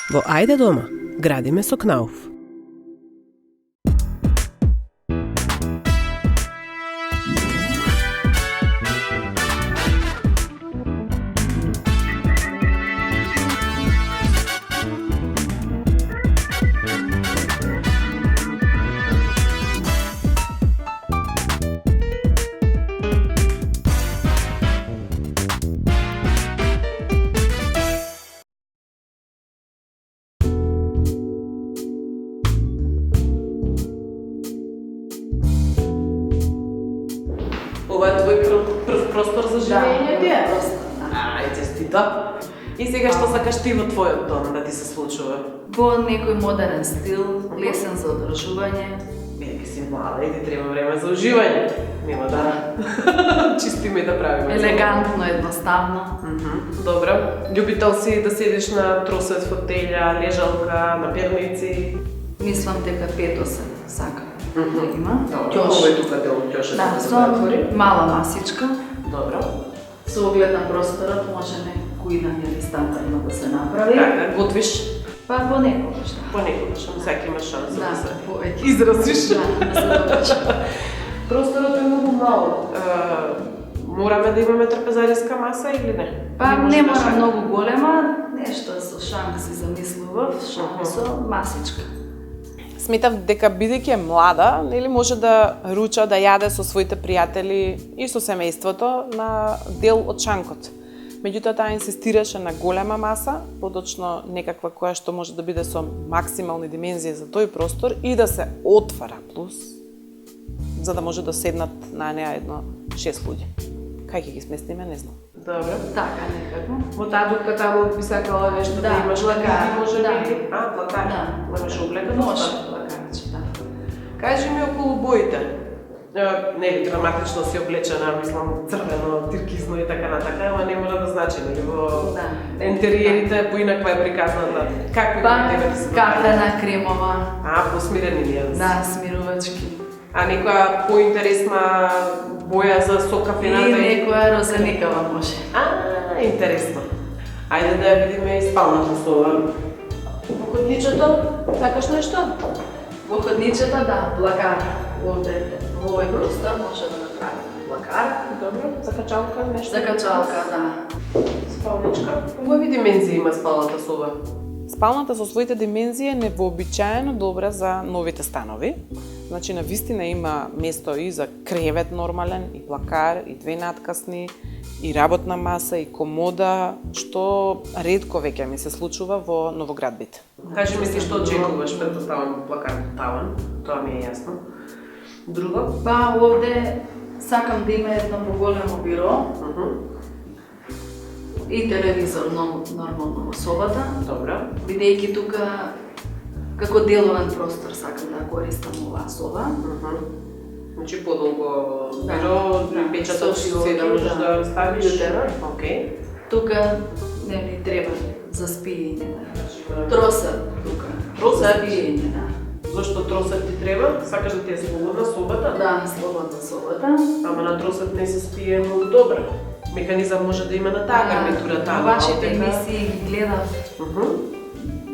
Во Ајде дома, градиме со Кнауф. Ова е твој прв простор за живење? Да, прв простор, да. Ај, честито. И сега што сакаш ти во твојот дом да ти се случува? Во некој модерен стил, лесен за одржување. Бидејќи си млада и ти треба време за уживање. Нема да чистиме и да правиме. Елегантно, едноставно. Добро. Љубител си да седиш на тросет, фотелја, лежалка, на перници? Мислам дека 5-8 сакам да има. Добро. Овој тука дел ќош Да, да се со затвори. мала масичка. Добро. Со оглед на просторот можеме кујнање листата да се направи. Така, готвиш Па понекогаш, да. понекогаш, но секој има шанса Да, да се повеќе. изразиш. Да, да се докажа. Просторот е многу мал. Мораме да имаме трапезариска маса или не? Па Или може не да мора шанк? многу голема, нешто со шанк си замислував, шанк со масичка. Сметав дека бидејќи е млада, нели може да руча, да јаде со своите пријатели и со семејството на дел од шанкот. Меѓутоа таа инсистираше на голема маса, поточно некаква која што може да биде со максимални димензии за тој простор и да се отвара плюс, за да може да седнат на неа едно 6 луѓе. Кај ќе ги сместиме, не знам. Добро. Така некако. Во таа дупка таму би сакала нешто да, Да, имаш плакар, може да. би? Плакар. Да. Имаш облека? Може, плакарче, да. Кажи ми околу боите. Нели драматично си облечена, мислам црвено, тиркизно и така натака, ама не мора да значи, нели во Да. интериерите поинаква е приказната. Какви Па, тебе ти се кафена, кремова, посмирени ли јас? да, смирувачки. А некоја поинтересна боја за со И кафената? некоја розеникава може. Интересно. Ајде да ја видиме и спалната соба. Во хотничето, сакаш нешто? Во ходничето, да, плакар. Овде, во овој простор може да направиме плакар. Добро, закачалка, нешто? Закачалка, да. Спалничка. Убави димензии има спалната соба. Спалната со своите димензии е невообичаено добра за новите станови. Значи, на вистина има место и за кревет нормален, и плакар, и 2 наткасни, и работна маса, и комода, што ретко веќе ми се случува во новоградбите. Кажи ми ти што очекуваш, предпоставам плакар таван, тоа ми е јасно. Друго? Па овде сакам да има едно поголемо биро и телевизор нормално во собата, Добро. бидејќи тука како деловен простор сакам да користам оваа соба. Значи подолго Да. биро, Да. печатот Со се да можеш да. да ставиш. Компјутерот. Океј. Тука не ми треба за спиење. Тросат тука. Тросат? За спиење, да. Зошто тросат ти треба? Сакаш да ти е слободна собата? Да, слободна собата. Ама на тросат не се спие многу добро. Механизам може да има на таа гарнитура таа. Вашите емисии ги гледав.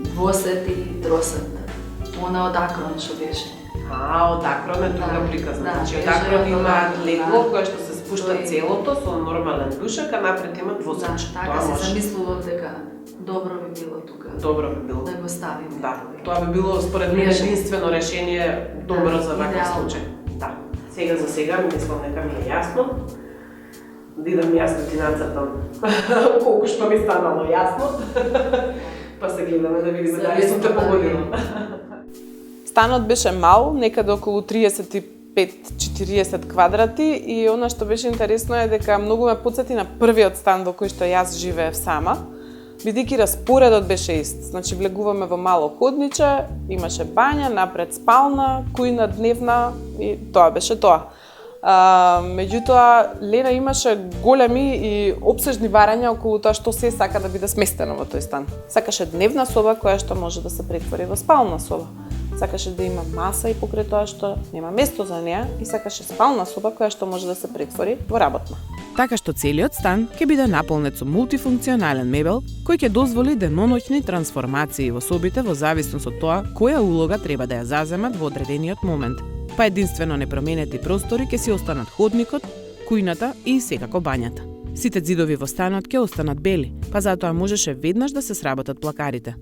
Двосет и тросет. Она од Акрон што беше. Од Акрон е друга Да, приказна. да, Значи од беше Акрон од имаат Акрон, легло да. кое што се спушта Тој- целото со нормален душак, а напред има Да, двосеч. така се замислував дека добро би било тука Добро би било. да го ставиме. Да, тоа би било според мене Лежа. единствено решение добро за ваков идеално. случај. Да. Сега за сега мислам дека ми е јасно. Да идам јас да ти нацртам колку што ми станало јасно. Па се гледаме да видиме дали сум те погодила. Станот беше мал, некаде околу 35-40 квадрати и она што беше интересно е дека многу ме потсети на првиот стан во кој што јас живеев сама, бидејќи распоредот беше ист. Значи влегуваме во мало ходниче, имаше бања, напред спална, кујна дневна и тоа беше тоа. Меѓутоа, Лена имаше големи и опсежни барања околу тоа што се сака да биде сместено во тој стан. Сакаше дневна соба која што може да се претвори во спална соба. сакаше да има маса и покрај тоа што нема место за неа и сакаше спална соба која што може да се претвори во работна. Така што целиот стан ќе биде наполнет со мултифункционален мебел кој ќе дозволи деноноќни трансформации во собите во зависност од тоа која улога треба да ја заземат во одредениот момент. Па единствено непроменети простори ќе си останат ходникот, кујната и секако бањата. Сите ѕидови во станот ќе останат бели, па затоа можеше веднаш да се сработат плакарите.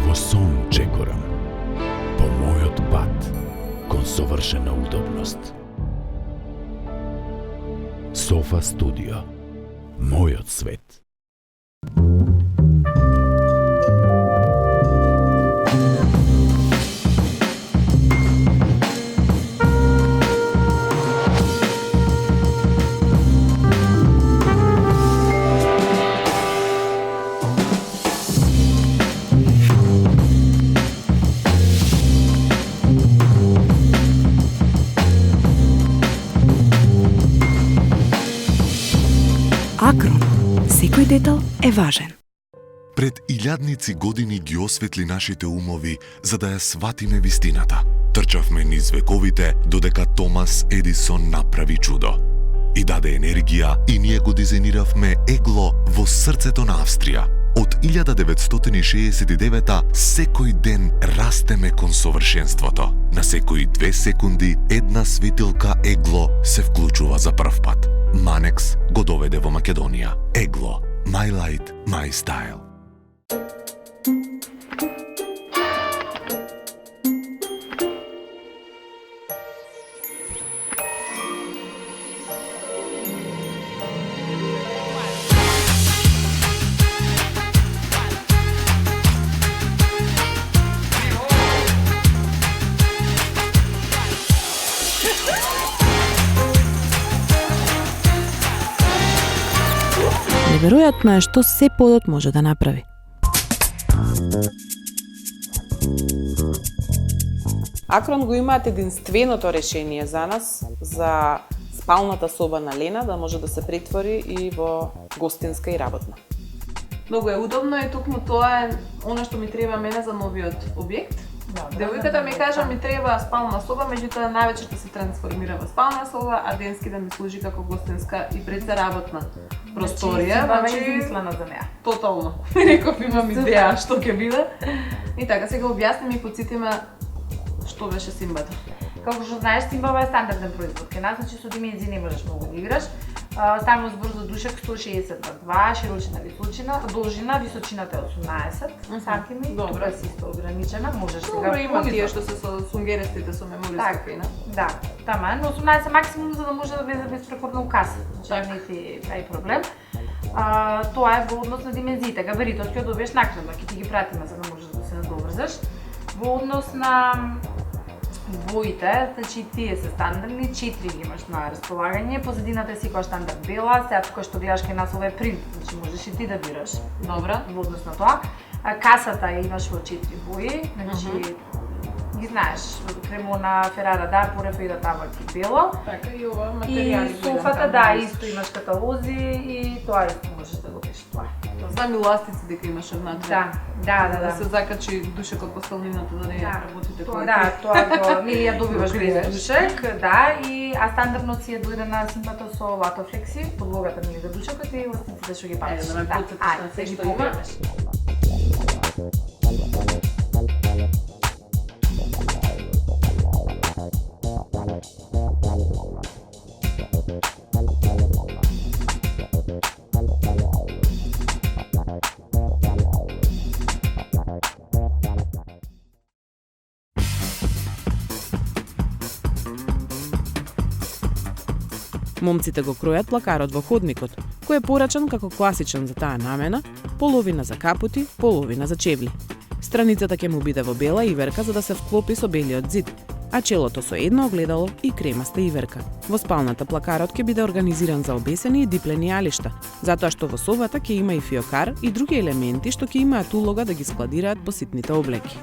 Во сон чекорам по мојот пат кон совршена удобност. Софа Студио. Мојот свет. Акрон. Секој детал е важен. Пред илјадници години ги осветли нашите умови за да ја сватиме вистината. Трчавме низ вековите додека Томас Едисон направи чудо. И даде енергија и ние го дизајниравме егло во срцето на Австрија. Од 1969 секој ден растеме кон совршенството. На секои 2 секунди една светилка егло се вклучува за прв пат. Манекс го доведе во Македонија. Егло. My light, my style. Неверојатно е што се подот може да направи. Акрон го имаат единственото решение за нас, за спалната соба на Лена, да може да се претвори и во гостинска и работна. Многу е удобно и токму тоа е она што ми треба мене за новиот објект. Девојката ми кажа ми треба спална соба, меѓутоа највечер да се трансформира во спална соба, а денски да ми служи како гостинска и пред за работна просторија. Значи, измислена за неа. Тотално. Реков имам идеја што ќе биде. И така сега објасним и подсетиме што беше Симбата. Како што знаеш, Симба е стандарден производ. Кај нас, значи, со димензии не можеш многу да играш. Ставно збор за душек 160/2, широчина, височина, должина, височината е 18 сантими. Добро. Тука си исто ограничена, можеш сега. Добро, има тие што се со сунгеристите со мемориска пена. Да, тама, но 18 максимум за да може да влезе безпрекорно у каса. Значи, не ти прави проблем. Тоа е во однос на димензиите. Габаритот ќе добиеш накнадно, ќе ти ги пратиме за да можеш да се надоврзаш. Во однос на боите, значи тие се стандардни, 4 ги имаш на располагање, позадината е секоја стандард бела, сега кој што гледаш кај нас ова е принт, значи можеш и ти да бираш. Добра. Во однос на тоа. Касата имаш во 4 бои, значи ги знаеш, кремона, Ферара, да, порефа и да табак и бело. Така и ова И материјали. софата, да, исто имаш каталози и тоа исто можеш да го пишеш тоа. Знам и ластици дека имаш внатре. Да. се закачи душекот по столнината да не работите Тоа, кој. да, тоа го или ја добиваш Го без криеш. душек, да, и стандардно си е дојде на Симбата со латофлекси, подлогата ми е за душекот и ластиците што ги памтиш. Да ме потсетиш на се ги што има. Thank Момците го кројат плакарот во ходникот, кој е порачан како класичен за таа намена, половина за капути, половина за чевли. Страницата ќе му биде во бела иверка за да се вклопи со белиот зид, а челото со едно огледало и кремаста иверка. Во спалната плакарот ќе биде организиран за обесени и диплени алишта, затоа што во собата ќе има и фиокар и други елементи што ќе имаат улога да ги складираат по ситните облеки.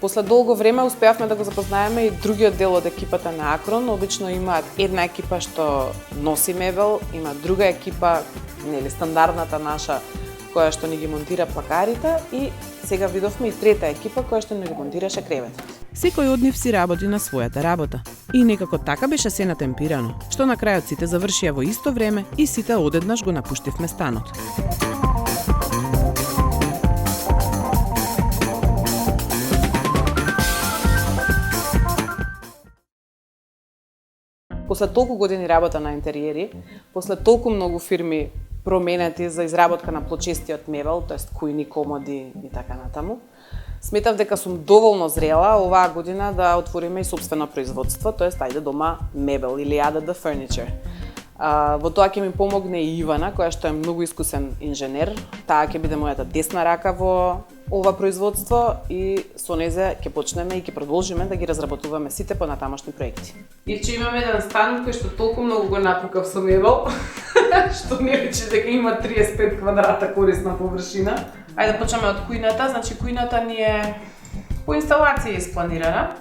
После долго време успеавме да го запознаеме и другиот дел од екипата на Акрон. Обично имаат една екипа што носи мебел, има друга екипа, нели стандардната наша, која што ни ги монтира плакарите и сега видовме и трета екипа која што ни го монтираше креветот. Секој од нив си работи на својата работа. И некако така беше се натемпирано, што на крајот сите завршија во исто време и сите одеднаш го напуштивме станот. После толку години работа на интериери, после толку многу фирми променети за изработка на плочестиот мебел, тоест кујни, комоди и така натаму, сметав дека сум доволно зрела оваа година да отвориме и собствено производство, тоест ајде дома мебел или Add the Furniture. Во тоа ќе ми помогне и Ивана, која што е многу искусен инженер. Таа ќе биде мојата десна рака во ова производство и со незе ќе почнеме и ќе продолжиме да ги разработуваме сите понатамошни проекти. И че имаме еден стан кој што толку многу го напукав со мебел, што не рече дека има 35 квадрата корисна површина. Ајде да почнеме од кујната, значи кујната ни е по инсталација испланирана.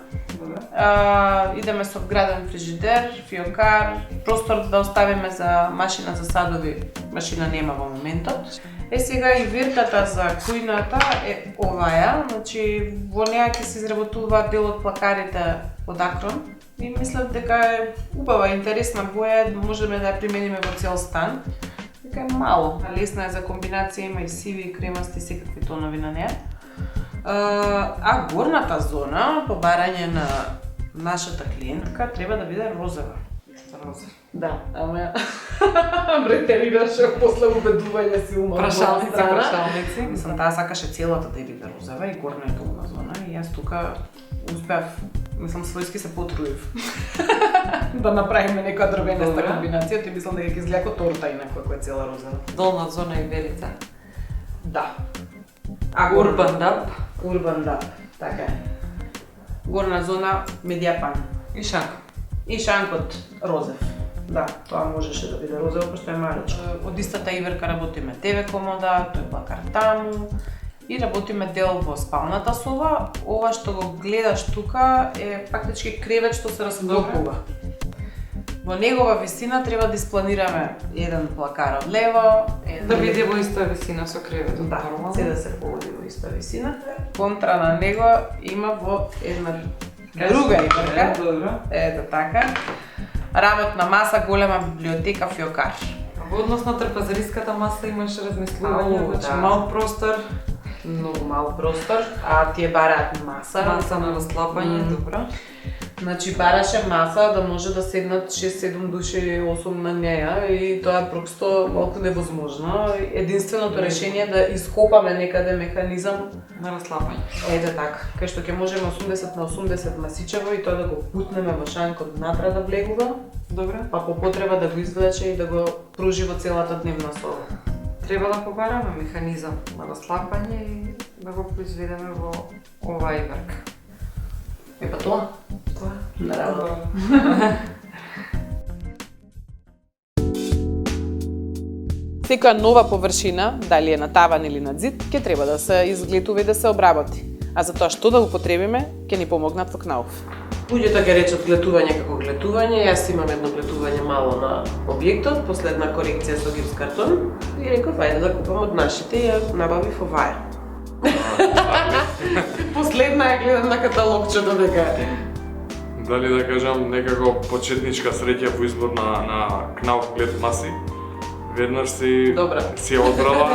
Идеме со вграден фрижидер, фиокар, простор да оставиме за машина за садови, машина нема во моментот. Сега и виртата за кујната е оваја, значи во неа ќе се изработува дел од плакарите од Акрон и мислам дека е убава, интересна боја, можеме да ја примениме во цел стан. Дека е мало, лесна е за комбинација, има и сиви, кремасти, секакви тонови на неа. А горната зона, по барање на нашата клиентка, треба да биде розова. Да, ама ретерираше после убедување си умор. Прашалници. Мислам, таа сакаше целата да биде розова и горна и долна зона и јас тука успеав, мислам, својски се потруив. Да направиме некоја дрвенаста комбинација, ти мислам дека ќе изгледа како торта и некоја која е цела розова. Долна зона и велица. Да. Урбан дап. Урбан дап, така е. Горна зона медијапан. И шанк. И шанкот розев. Да, тоа можеше да биде розево, пошто е малечко. Од истата иверка работиме ТВ комода, тој плакар таму и работиме дел во спалната соба. Ова што го гледаш тука е фактички кревет што се расклопува. Во негова висина треба да испланираме еден плакар од лево, Да биде во иста висина со креветот. Да, нормално. се да се поводи во иста висина. контра на него има во една друга иверка. Добро. Ето така. Работна маса, голема библиотека, фиокар. Во однос на трпезариската маса имаше размислување, значи да. мал простор, Многу мал простор, а тие бараат маса. маса на расклапање, добро. Значи бараше маса да може да седнат 6-7 души, 8 на неја и тоа е просто малку невозможно. Единственото решение е да ископаме некаде механизам На расклапање. ете така, кај што ќе можеме 80 на 80 масичево и тоа да го путнеме во шанкот внатре да влегува, Добро. па по потреба да го извлече и да го пружи во целата дневна соба. Треба да побараме механизам на расклапање и да го произведеме во оваа иверка. Епа тоа. На работа. Секоја нова површина, дали е на таван или на зид, ќе треба да се изгледува и да се обработи. А за тоа што да употребиме, ќе ни помогнат во КНАУФ. Луѓето ќе речат глетување како глетување, јас имам едно глетување мало на објектот, после една корекција со гипс картон и реков ајде да купам од нашите и ја набавив оваја. Последна ја гледам на каталогчето дека Дали да кажам некако почетничка среќа во избор на КНАУФ глед маси. Веднаш си ја одбрала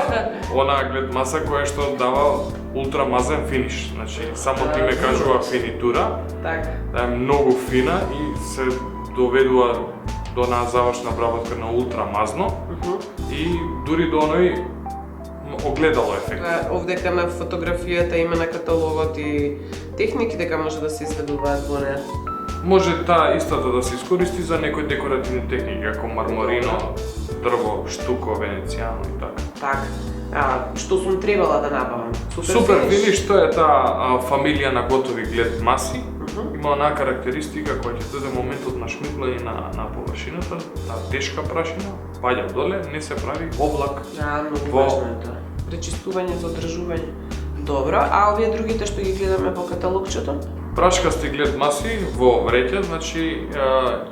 онаа глед маса која што дава ултрамазен финиш. Значи само име кажува финитура. така. Да е многу фина и се доведува до една завршна обработка на ултрамазно. и дури до оној огледало ефект. Овдека на фотографијата има на каталогот и техники дека може да се изведуваат во неа. Може таа истата да се искористи за некои декоративни техники, како марморино, дрво, штуко, венецијано и така. Так. Што сум требала да набавам? Супер финиш, тоа е таа фамилија на готови глед маси. Има онаа карактеристика која ќе дојде моментот на шмирлање на површината, таа тешка прашина, паѓа доле, не се прави облак. Многу важно е тоа. Пречистување, задржување. Добро, а овие другите што ги гледаме во каталогчето? Прашкасти глед маси во вреќа, значи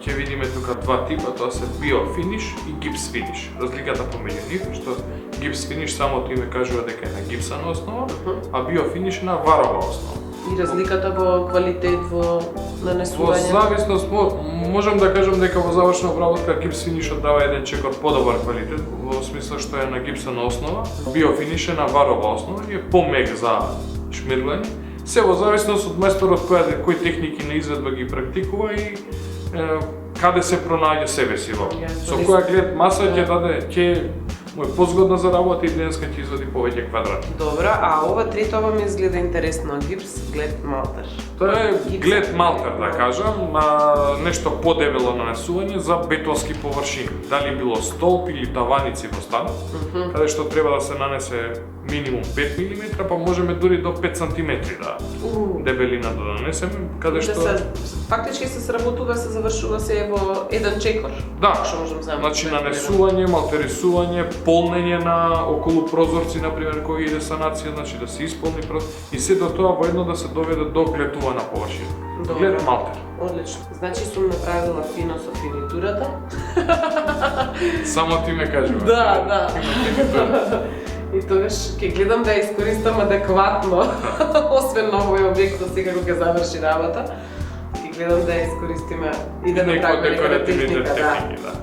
ќе видиме тука два типа, тоа се биофиниш и гипс финиш. Разликата помеѓу нив што гипс финиш самото име кажува дека е на гипсана основа, а биофиниш е на варова основа. И разликата во квалитет, во нанесување? Во зависност, можам да кажам дека во завршна обработка гипс финишот дава еден чекор подобар квалитет, во смисла што е на гипсана основа, биофиниш е на варова основа и е помек за шмирлање. Се во зависност од месторот кои техники на изведба ги практикува и каде се пронаѓа себе си во. Со која глед маса ќе му е позгодна за работа и денеска ќе извади повеќе квадрати. Добро, а ова третова ми изгледа интересно, гипс глед малтер. Тоа е глед малтер, да кажам, нешто подебело нанесување за бетонски површини. Дали било столб или таваници во станот, каде што треба да се нанесе минимум 5 мм, па можеме дури до 5 см да дебелина да нанесеме, каде што фактички се сработува, се завршува се во еден чекор. Да, што можам да значи нанесување, малтерисување, полнење на околу прозорци, например, кој иде санација, значи да се исполни и сето тоа воедно да се доведе до глетувана површина. Глед малтер. Одлично. Значи сум направила фино со финитурата. Само ти ме кажува. Да. И тогаш ќе гледам да ја искористам адекватно, освен на овој објект сега кога ќе заврши работа, ќе гледам да ја искористиме и да направиме некоја техника, да.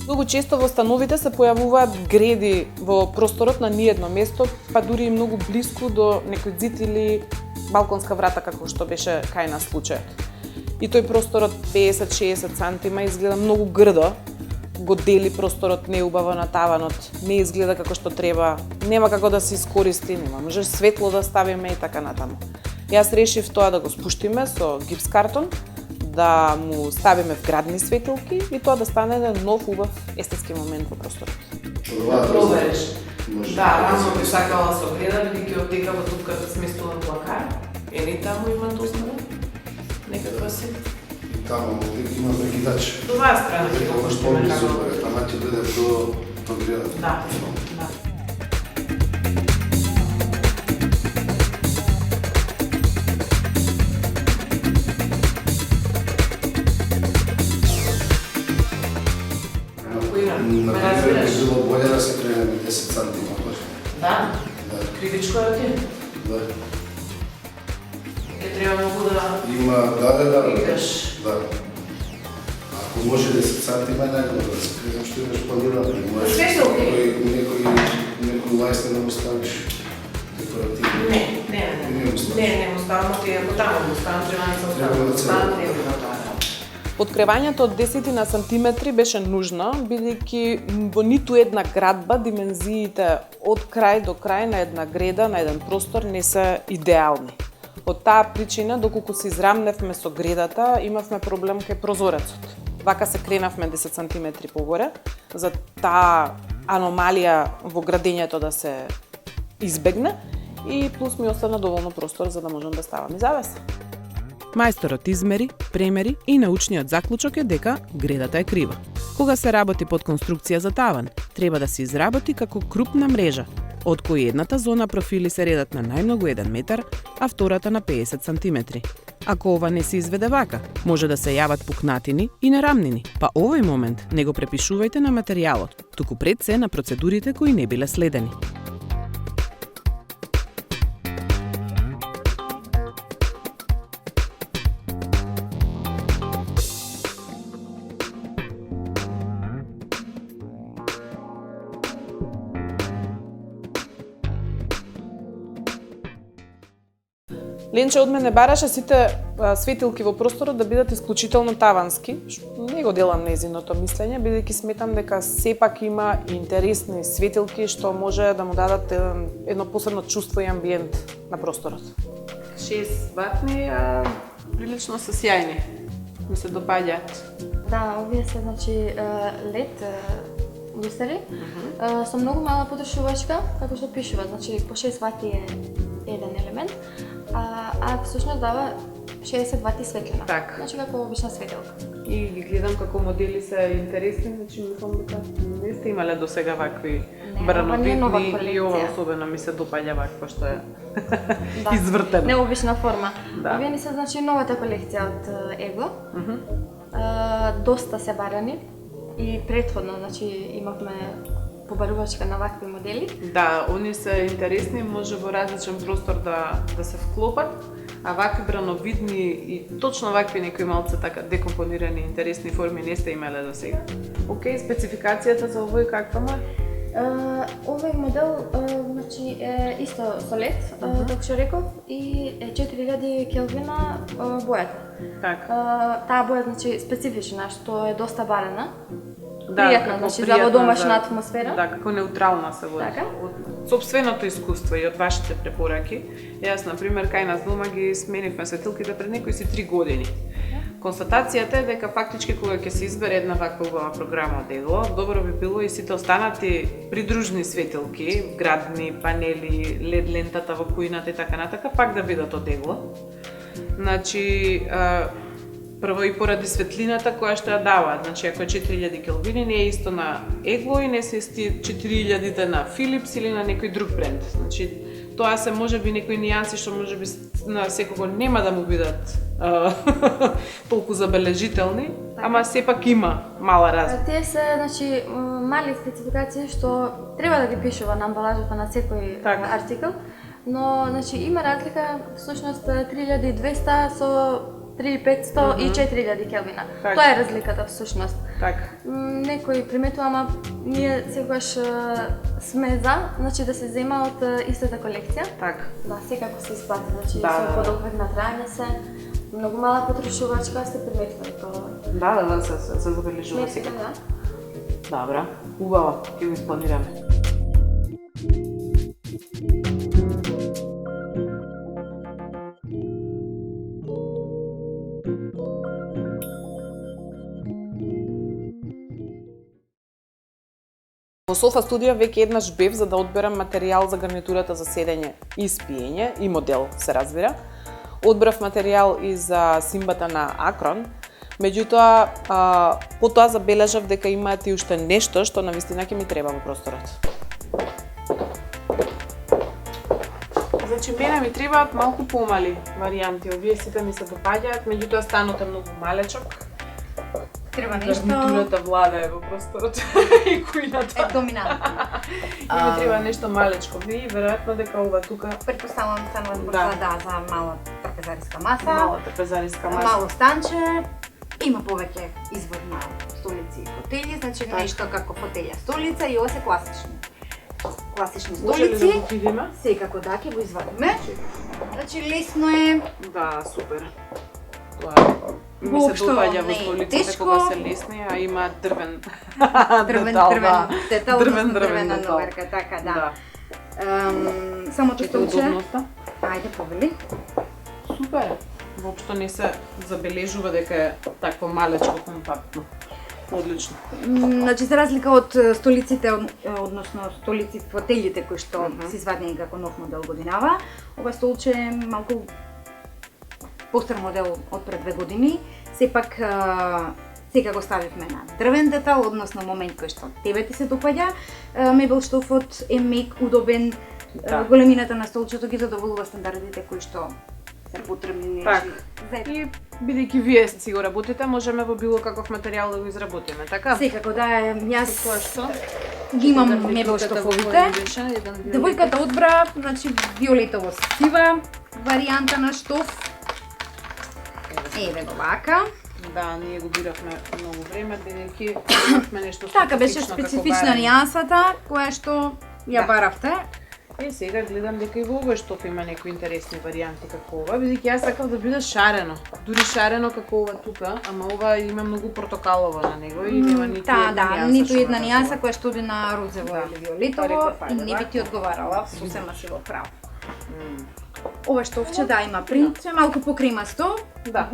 Многу често во становите се појавуваат греди во просторот на ниедно место, па дури и многу блиску до некој зид или балконска врата, како што беше кај нас случајот. И тој просторот 50-60 сантима изгледа многу грдо, го дели просторот неубаво на таванот, не изгледа како што треба, нема како да се искористи, нема може светло да ставиме и така натаму. Јас решив тоа да го спуштиме со гипс картон, да му ставиме вградни светилки и тоа да стане еден нов убав естетски момент во просторот. Да провериш. Да, аз би сакала со греда, бидејќи оттека во тупката сместувам плакар. Ели таму има дознава? Некаква си? И таму има прекидач. Това е страна ќе го пуштиме како. Тама ќе дојде до греда. Да. Например, би било боле да се крене 10 сантима. Да? Критичко е ти? Да. Ке треба многу да... Има, да. Идеш. Да. Ако може 10 сантима, најдобро да се крене, што имаш планирано. Светилки? Некој лајс не да му ставиш декоративно. Не му ставам, ако таму му ставам, треба да ставам, Откривањето од 10 на сантиметри беше нужно, бидејќи во ниту една градба димензиите од крај до крај на една греда, на еден простор не се идеални. Од таа причина, доколку се израмневме со гредата, имавме проблем кај прозорецот. Вака се кренавме 10 сантиметри погоре, за таа аномалија во градењето да се избегне и плюс ми остана доволно простор за да можам да ставам и завеса. Мајсторот измери, премери и научниот заклучок е дека гредата е крива. Кога се работи под конструкција за таван, треба да се изработи како крупна мрежа, од кои едната зона профили се редат на најмногу 1 метар, а втората на 50 сантиметри. Ако ова не се изведе вака, може да се јават пукнатини и нерамнини, па овој момент не го препишувајте на материјалот, туку пред се на процедурите кои не биле следени. Ленче од мене бараше сите светилки во просторот да бидат исклучително тавански. Не го делам нејзиното мислење, бидејќи сметам дека сепак има интересни светилки што може да му дадат едно посебно чувство и амбиент на просторот. 6 ватни, а прилично се сјајни. Ми се допаѓаат. Да, овие се значи LED лустери со многу мала потрошувачка, како што пишува, значи по 6 вати е еден елемент, а всушност дава 60 вати светлина. Так. Значи како обична светилка. И ги гледам како модели се интересни, значи мислам дека не сте имале до сега вакви брановитни и ова особено ми се допаѓа вакво што е извртено. Необична форма. Да. Овие ни се значи новата колекција од Ego. Доста се барани и претходно значи имавме побарувачка на вакви модели. Да, они се интересни, може во различен простор да се вклопат, а вакви брановидни и точно вакви некои малце така декомпонирани интересни форми не сте имале до сега. Океј, спецификацијата за овој каква му е? Овој модел значи е исто со LED, како што реков, и е 4000 келвина бојата. Така. Таа боја значи специфична, што е доста барана. Да, пријатна, значи за во домашна атмосфера. Да, како неутрална се води. Така? Од сопственото искуство и од вашите препораки. Јас, например, кај нас дома ги сменивме светилките пред некои си 3 години. Констатацијата е дека фактички кога ќе се избере една ваква убава програма од Ego, добро би било и сите останати придружни светилки, градни, панели, LED лентата во кујната и така натака, пак да бидат од Ego. Значи, прво и поради светлината која што ја даваат, значи ако е 4000 келвини не е исто на Ego и не се исти 4000 на Philips или на некој друг бренд. Значи тоа се можеби некои нијанси што можеби на секого нема да му бидат толку забележителни, ама сепак има мала разлика. Тие се значи мали спецификации што треба да ги пишува на амбалажата на секој артикл, но значи има разлика всушност 3200 со 3500 и 4000 келвина. Тоа е разликата всушност. Некој приметува, ама ние секогаш сме за, значи да се зема од истата колекција. Да, секако се исплати, значи со подобрен на трајање се, многу мала потрошувачка се приметува и тоа. Да, се забележува секако. Добра, убаво, ќе го испланираме. Во Софа студија веќе еднаш бев за да одберам материјал за гарнитурата за седење и спиење и модел се разбира. Одбрав материјал и за симбата на Акрон, меѓутоа потоа забележав дека имаат и уште нешто што навистина ќе ми треба во просторот. Значи мене ми требаат малку помали варијанти, овие сите ми се допаѓаат, меѓутоа станот е многу малечок. Треба нешто... Гарнитурата влада е во просторот и кујната. Е доминантна. И ми треба нешто малечко. И веројатно дека ова тука... Предпоставам станува збор за мала трапезариска маса. Мала трапезариска маса. Мало станче. Има повеќе избор на столици и фотели, значи нешто како фотелја столица и ова се класични. Класични столици. Може ли да го видиме? Секако да, ќе го извадиме. Значи лесно е. Да, супер. Тоа ми се допаѓа во столиците кога се лесни, а има дрвен детал, дрвена номерка, така да. Самото столче. Ајде повели. Супер. Воопшто не се забележува дека е такво малечко компактно. Одлично. Значи за разлика од столиците, односно столици фотелите кои што се извадени како нов модел годинава, ова столче е малку постар модел од пред 2 години. Сепак сега го ставивме на дрвен детал, односно момент кој што тебе ти се допаѓа. Мебел штофот е мек, удобен, големината на столчето ги задоволува стандардите кои што се потребни. И бидејќи вие си го работите, можеме во било каков материјал да го изработиме, така? Секако да, јас ги имам мебел штофовите. Девојката одбра, значи виолетово сива варијанта на штоф. Еве го вака. Да, ние го биравме многу време, бидејќи имавме нешто специфично. Така беше специфична нијансата, која што ја баравте. Сега гледам дека и во овој штоф има некои интересни варијанти како ова, бидејќи јас сакав да биде шарено. Дури шарено како ова тука, ама ова има многу портокалово на него и нема ниту една нијанса. Ниту една нијанса која што оди на розово или виолетово и не би ти одговарала сосема си во право. Ова штофче да има принт, малку покремасто,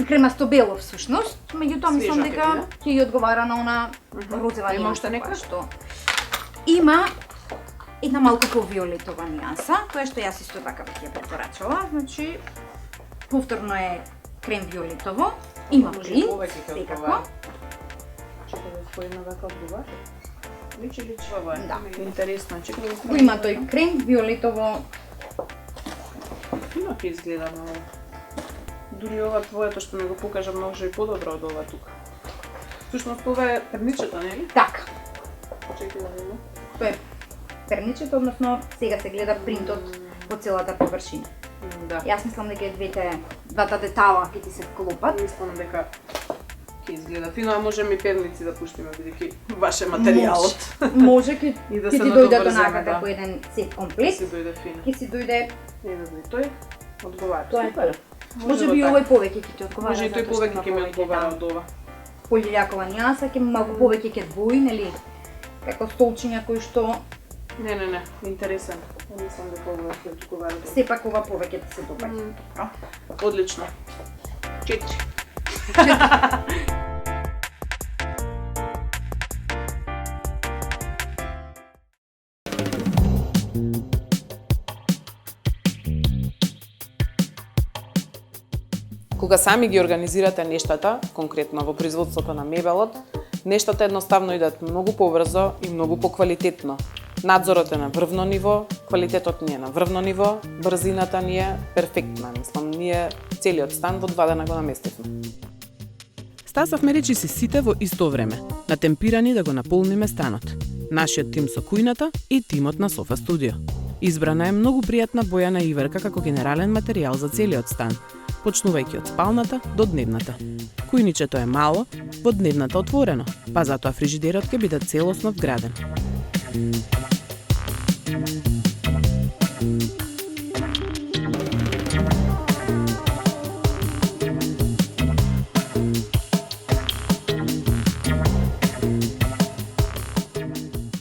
кремасто бело всушност, меѓутоа мислам дека ќе одговара на она розова нијанса. Има уште нека што има една малку по-виолетова нијанса, тоа што јас исто така бих ја препорачала, значи повторно е крем виолетово, има принт, секако. Чекай да спојме вака одговар. Личи ова е. Да. Интересно, чекай да Го има тој крем виолетово. Фино ќе изгледа на ова. Дури ова твоето што ми го покажа може и подобро од ова тука. Всушност ова е перничето, нели? Така. Чекай да видиме. Тоа е перничето, односно сега се гледа принтот по целата површина. Да. Јас мислам дека двата детала ќе ти се вклопат. Мислам дека ќе изгледа фино, а можеме и перници да пуштиме бидејќи ваше материјалот. Може ќе да ти дојде онака како еден сет комплет. Ќе си дојде фино. Ќе си дојде еден и тој одговара. Тоа е. Може би овој повеќе ќе ти одговара. Може и тој повеќе ќе ми одговара од ова. Полилјакова нијанса, ќе малку повеќе ќе двои, нели? Како столчиња кои што Не, интересен. Мислам дека ова ќе одговара. Сепак ова повеќе ти се допаѓа. Одлично. 4. Кога сами ги организирате нештата, конкретно во производството на мебелот, нештата едноставно идат многу побрзо и многу поквалитетно. Надзорот е на врвно ниво, квалитетот ни е на врвно ниво, брзината ни е перфектна. Мислам, ние целиот стан во 2 дена го наместивме. Стасавме речиси сите во исто време, натемпирани да го наполниме станот. Нашиот тим со кујната и тимот на Софа Студио. Избрана е многу пријатна бојана иверка како генерален материјал за целиот стан, почнувајќи од спалната до дневната. Кујничето е мало, во дневната отворено, па затоа фрижидерот ќе биде целосно вграден.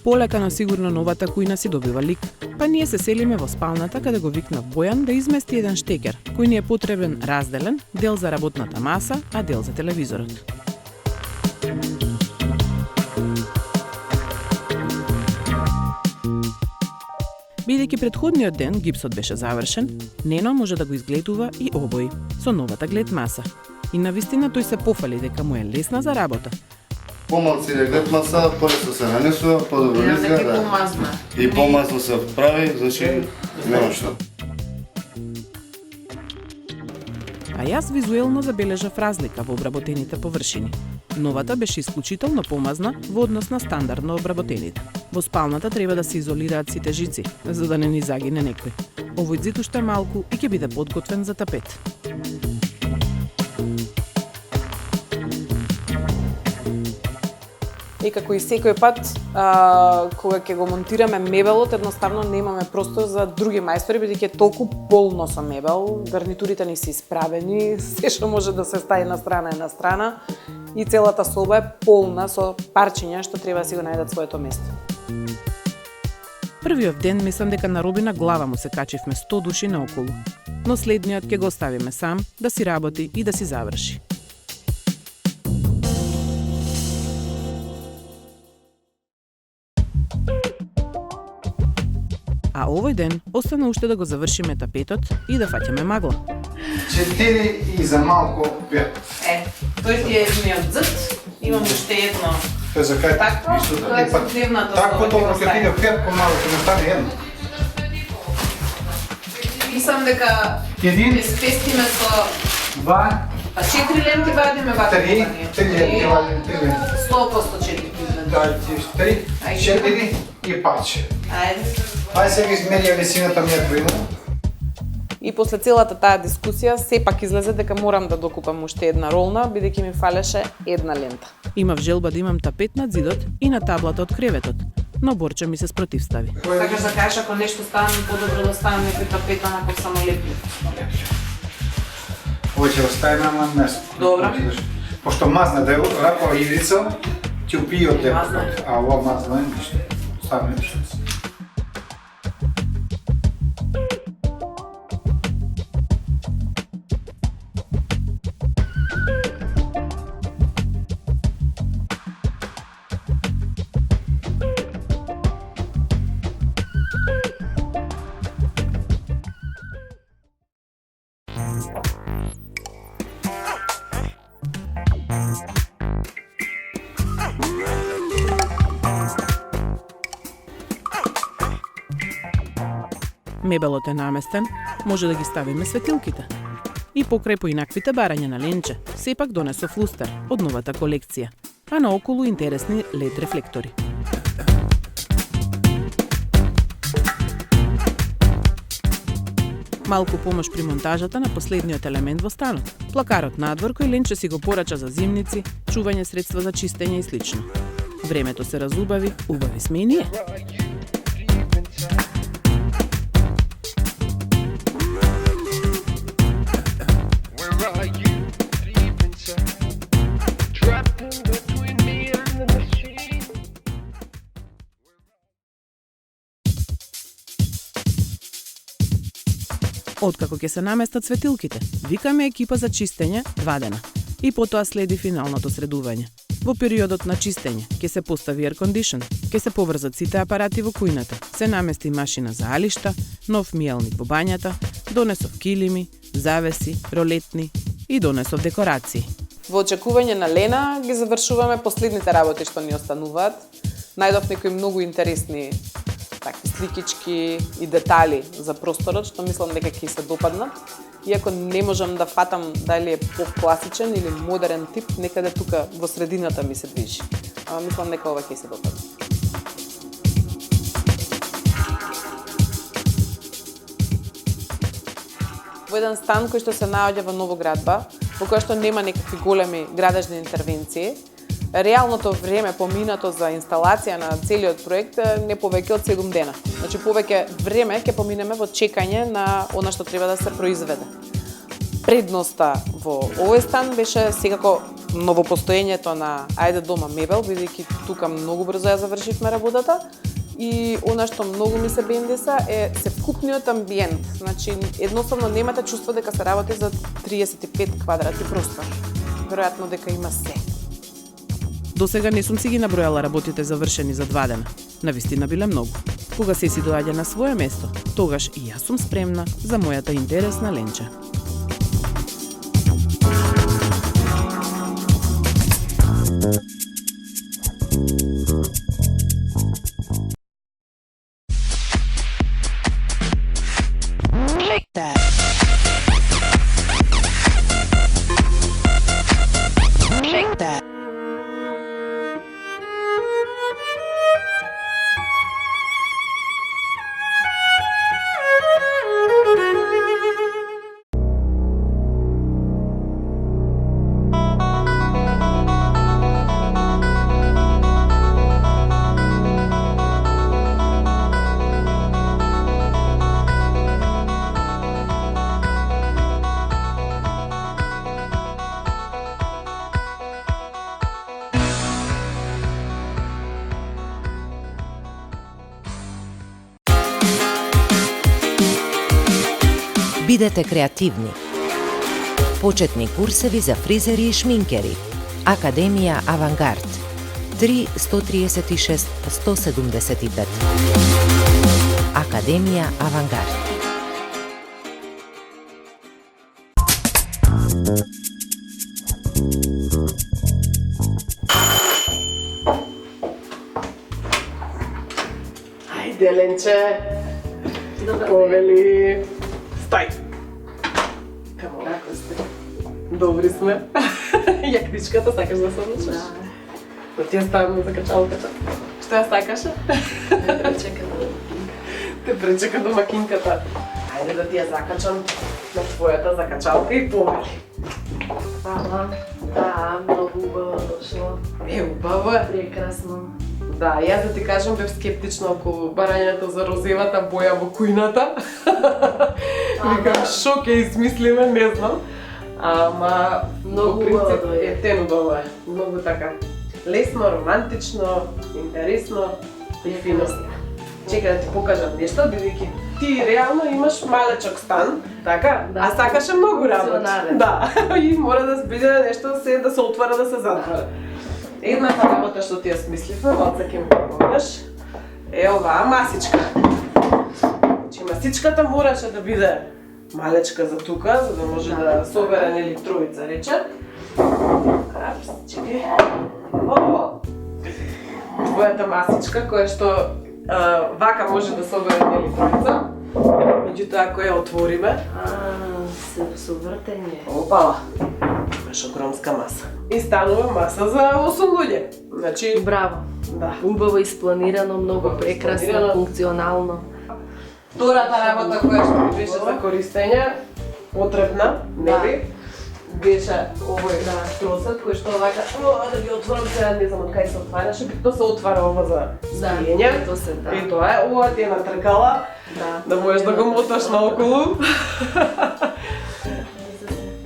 Полека но сигурно новата кујна си добива лик, па ние се селиме во спалната каде го викнав Бојан да измести еден штекер, кој ни е потребен разделен, дел за работната маса, а дел за телевизорот. Бидејќи претходниот ден гипсот беше завршен, Нено може да го изгледува и обои, со новата глед маса. И навистина тој се пофали дека му е лесна за работа. Помалци е глед маса, полесно се нанесува, подобро изгледа. И помазно се прави, значи нема што. А јас визуелно забележав разлика во обработените површини. Новата беше исклучително помазна во однос на стандардно обработените. Во спалната треба да се изолираат сите жици, за да не ни загине некој. Овој зид уште малку и ќе биде подготвен за тапет. И како и секој пат, кога ќе го монтираме мебелот, едноставно немаме простор за други мајстори, бидејќи е толку полно со мебел, гарнитурите ни се исправени, се што може да се стави на страна е на страна и целата соба е полна со парчиња што треба да си го најдат своето место. Првиот ден мислам дека на Робина глава му се качивме 100 души наоколу, но следниот ќе го оставиме сам да си работи и да си заврши. А овој ден остана уште да го завршиме тапетот и да фаќаме магла. 4 и за малку 5. Тој ти е едниот зид, имам уште едно. Тоа за кај? Такво, тоа е со дневната соба. Такво добро ќе биде 5, помалку ќе не стане едно. Мислам дека ќе спестиме со 2, па 4 ленти вадиме вака. 3 ленти вадиме, 3 ленти. 100% 4 ленти. Да, 3, 4 и паче. Ајде сега измерија висината метро. И после целата таа дискусија, сепак излезе дека морам да докупам уште една ролна, бидејќи ми фалеше една лента. Имав желба да имам тапет над зидот и на таблата од креветот, но Борче ми се спротивстави. Сакаш да кажеш ако нешто стане подобро да стане некој тапета на кој самолеплив. Ово ќе оставиме на место. Добро. Пошто мазна да рапа ивица, ќе упие од тебе. А ова мазна е ништо. Ставаме ништо. Мебелот е наместен, може да ги ставиме светилките. И покрај поинаквите барања на Ленче, сепак донесов лустер од новата колекција, а наоколу интересни LED рефлектори. Малку помош при монтажата на последниот елемент во станот. Плакарот надвор кој Ленче си го порача за зимници, чување средства за чистење и слично. Времето се разубави, убави сме и ние. Откако ќе се наместат светилките, викаме екипа за чистење 2 дена. И потоа следи финалното средување. Во периодот на чистење ќе се постави air condition, ќе се поврзат сите апарати во кујната, се намести машина за алишта, нов миелник во бањата, донесов килими, завеси, ролетни и донесов декорации. Во очекување на Лена ги завршуваме последните работи што ни остануваат. Најдов некои многу интересни такви сликички и детали за просторот, што мислам дека ќе се допаднат. Иако не можам да фатам дали е поп-класичен или модерен тип, некаде тука во средината ми се движи. Ама мислам дека ова ќе се допадне. Во еден стан кој што се наоѓа во Новоградба, во кој што нема некакви големи градежни интервенции, реалното време поминато за инсталација на целиот проект не повеќе од 7 дена. Значи повеќе време ќе поминеме во чекање на она што треба да се произведе. Предноста во овој стан беше секако новопостоењето на Ајде дома мебел, бидејќи тука многу брзо ја завршивме работата. И она што многу ми се бендиса е севкупниот амбиент. Значи едноставно немате чувство дека се работи за 35 квадрати простор. Веројатно дека има се. До сега не сум си ги набројала работите завршени за 2 дена. Навистина биле многу. Кога се си доаѓа на свое место, тогаш и јас сум спремна за мојата интересна Ленче. Бидете креативни. Почетни курсеви за фризери и шминкери. Академија Авангард. 3 136 175. Академија Авангард. Ајде, Ленче. Повели. Стај. Камо, како сте? Добри сме. Јакничката сакаш да се облечеш? Да ти ја ставам за качалката. Што ја сакаше? Те пречека домакинката. Ајде да ти ја закачам на твојата закачалка и повели. Фала. Да, многу убаво дошло. Убаво е. Прекрасно. Да, јас да ти кажам бев скептична околу барањето за розевата боја во кујната. Викам, шо ќе измислиме, не знам. Ама многу убаво е. Ефтено е. Многу така лесно, романтично, интересно и фино. Чекај да ти покажам нешто, бидејќи ти реално имаш малечок стан, така? Да, а сакаше многу работа. функционален. Да, и мора да биде нешто да се отвара, да се затвара. Едната работа што ти ја смисливме, малце ќе ми помогнеш, е оваа масичка. Значи масичката мораше да биде малечка за тука, за да може да собере нели тројца рече. Апс, чекај. Твојата масичка која што вака може да собере нели тројца. Меѓутоа која ја отвориме, Со вртење. опала. Имаш огромска маса. И станува маса за 8 луѓе. Значи, браво. Да. Убаво испланирано, многу прекрасно, функционално. Втората работа која што ми беше за користење, потребна, нели? Беше овој тросет кој што вака, да ги отворам сега, не знам од кај се отвараше, битно се отвара ова за спиење. И тоа е, ова ти е натркала, да можеш да го моташ наоколу.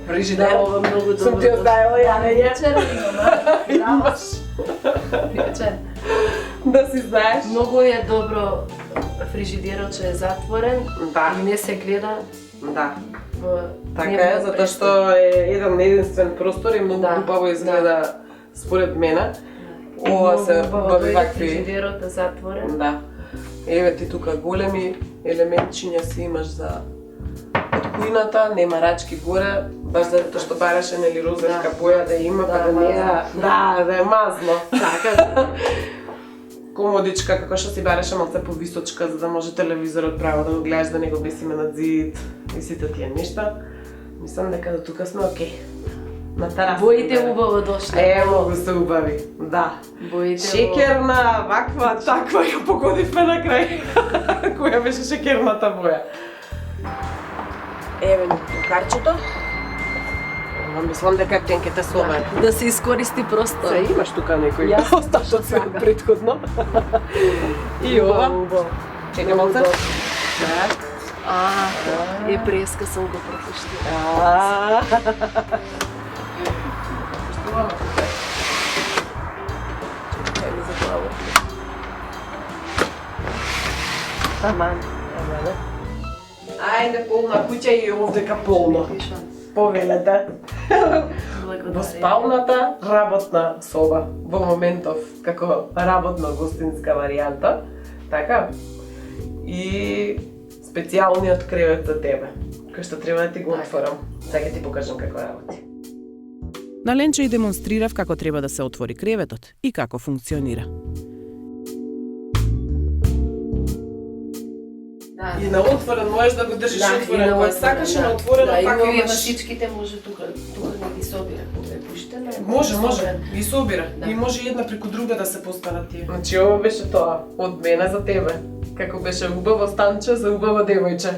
Фрижидер, сум ти оставила јадење. Имаш. Да си знаеш. Многу е добро фрижидерот че е затворен и не се гледа. Да. Така е, затоа што е еден единствен простор и многу убаво изгледа според мене. Ова се убави вакви. Фрижидерот е затворен. Да. Еве ти тука големи елементчиња си имаш за од кујната, нема рачки горе, баш затоа што бараше нели розовска боја да има, па да не е, да е мазно. Така. Комодичка како што си бараше малце повисочка за да може телевизорот право да го гледаш, да не го висиме на зид и сите тие нешта. Мислам дека до тука сме окей. На тераса. Боите убаво дошле. Многу се убави. Да. Боите шекерна, ваква, таква ја погодивме на крај. Која беше шекерната боја? Еве ни карчето. Мислам дека тенките собе. Да се искористи простор. Се имаш тука некој остатоци од претходно. И ова. Чекај малце. Е преска сум го пропуштила. Аман. Ајде полна куќа и овдека полно. Повелете. Во спалната работна соба, во моментов како работна гостинска варијанта, така? И специјалниот кревет за тебе, кој што треба да ти го отворам. Сега ти покажам како работи. На ленче и демонстрирав како треба да се отвори креветот и како функционира. И на отворен можеш да го држиш отворен, кој сакаш на отворено пак имаш. имаш. Масичките може тука не ги собира, кога е пуштена. Може, ги собира. И може една преку друга да се постават тие. Значи ова беше тоа од мене за тебе. Како беше убаво станче за убаво девојче.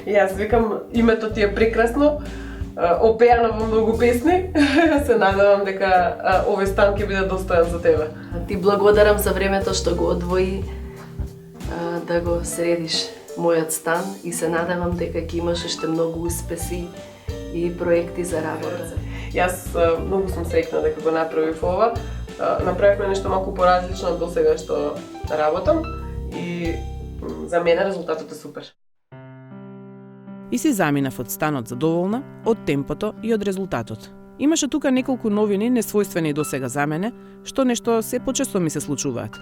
И јас викам, името ти е прекрасно, опеано во многу песни. Се надевам дека овој стан ќе биде достоен за тебе. Ти благодарам за времето што го одвои да го средиш мојот стан и се надевам дека ќе имаш уште многу успеси и проекти за работа. Јас многу сум среќна дека го направив ова. Направивме нешто малку поразлично од досега што работам и за мене резултатот е супер. И си заминав од станот задоволна, од темпото и од резултатот. Имаше тука неколку новини несвојствени досега за мене, што нешто се почесто ми се случуваат.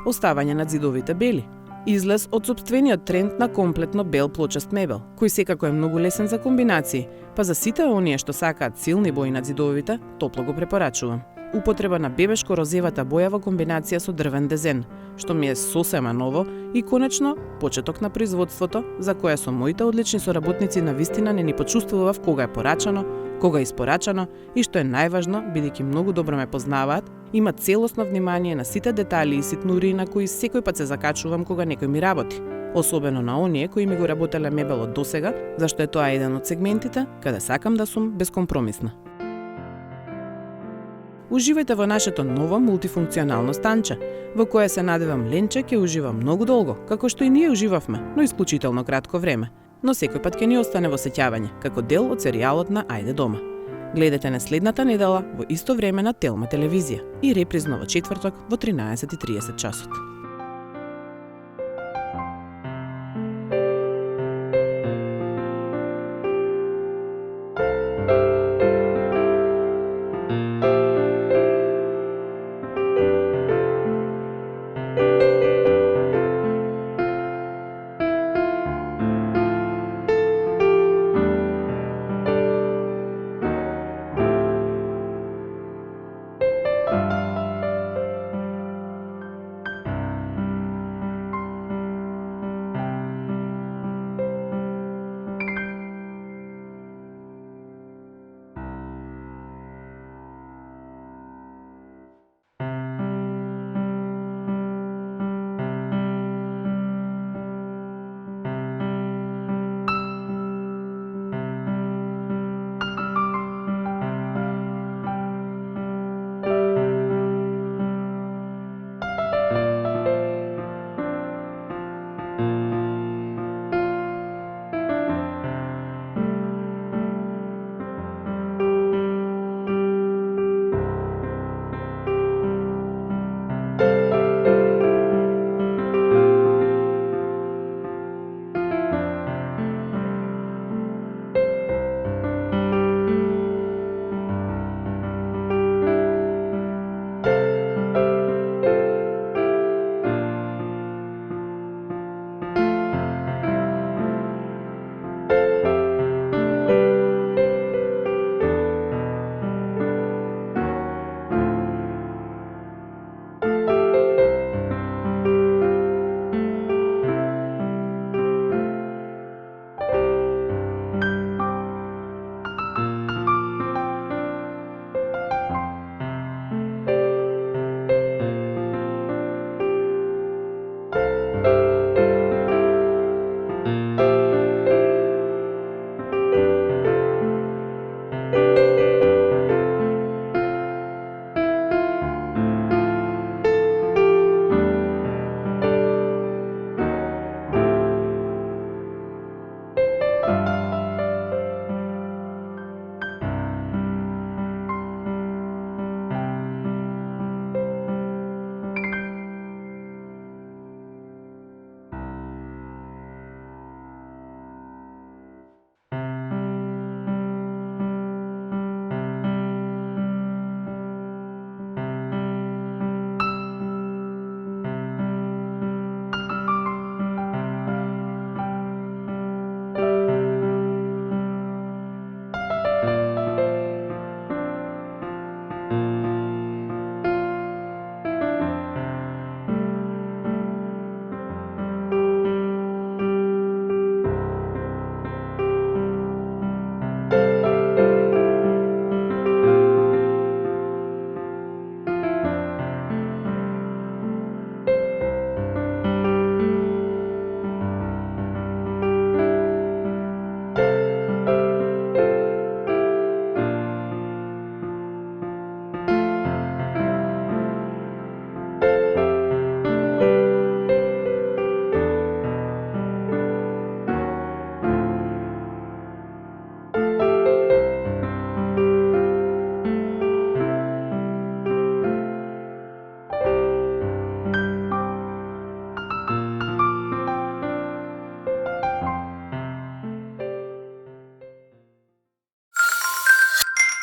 Оставање на зидовите бели, излез од сопствениот тренд на комплетно бел плочест мебел, кој секако е многу лесен за комбинации, па за сите оние што сакаат силни бои на зидовите, топло го препорачувам. Употреба на бебешко розевата боја во комбинација со дрвен дезен, што ми е сосема ново и конечно почеток на производството, за која со моите одлични соработници на вистина не ни почувствував кога е порачано, кога е испорачано и што е најважно, бидејќи многу добро ме познаваат, имат целосно внимание на сите детали и ситнури на кои секој пат се закачувам кога некој ми работи. Особено на оние кои ми го работеле мебелот досега, зашто е тоа еден од сегментите каде сакам да сум безкомпромисна. Уживајте во нашето ново мултифункционално станче, во кое се надевам Ленче ќе ужива многу долго, како што и ние уживавме, но исклучително кратко време. Но секој пат ќе ни остане во сеќавање, како дел од серијалот на Ајде дома. Гледате на следната недела во исто време на Телма телевизија и репризно во четврток во 13:30 часот.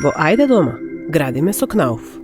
Во Ајде дома градиме со Кнауф.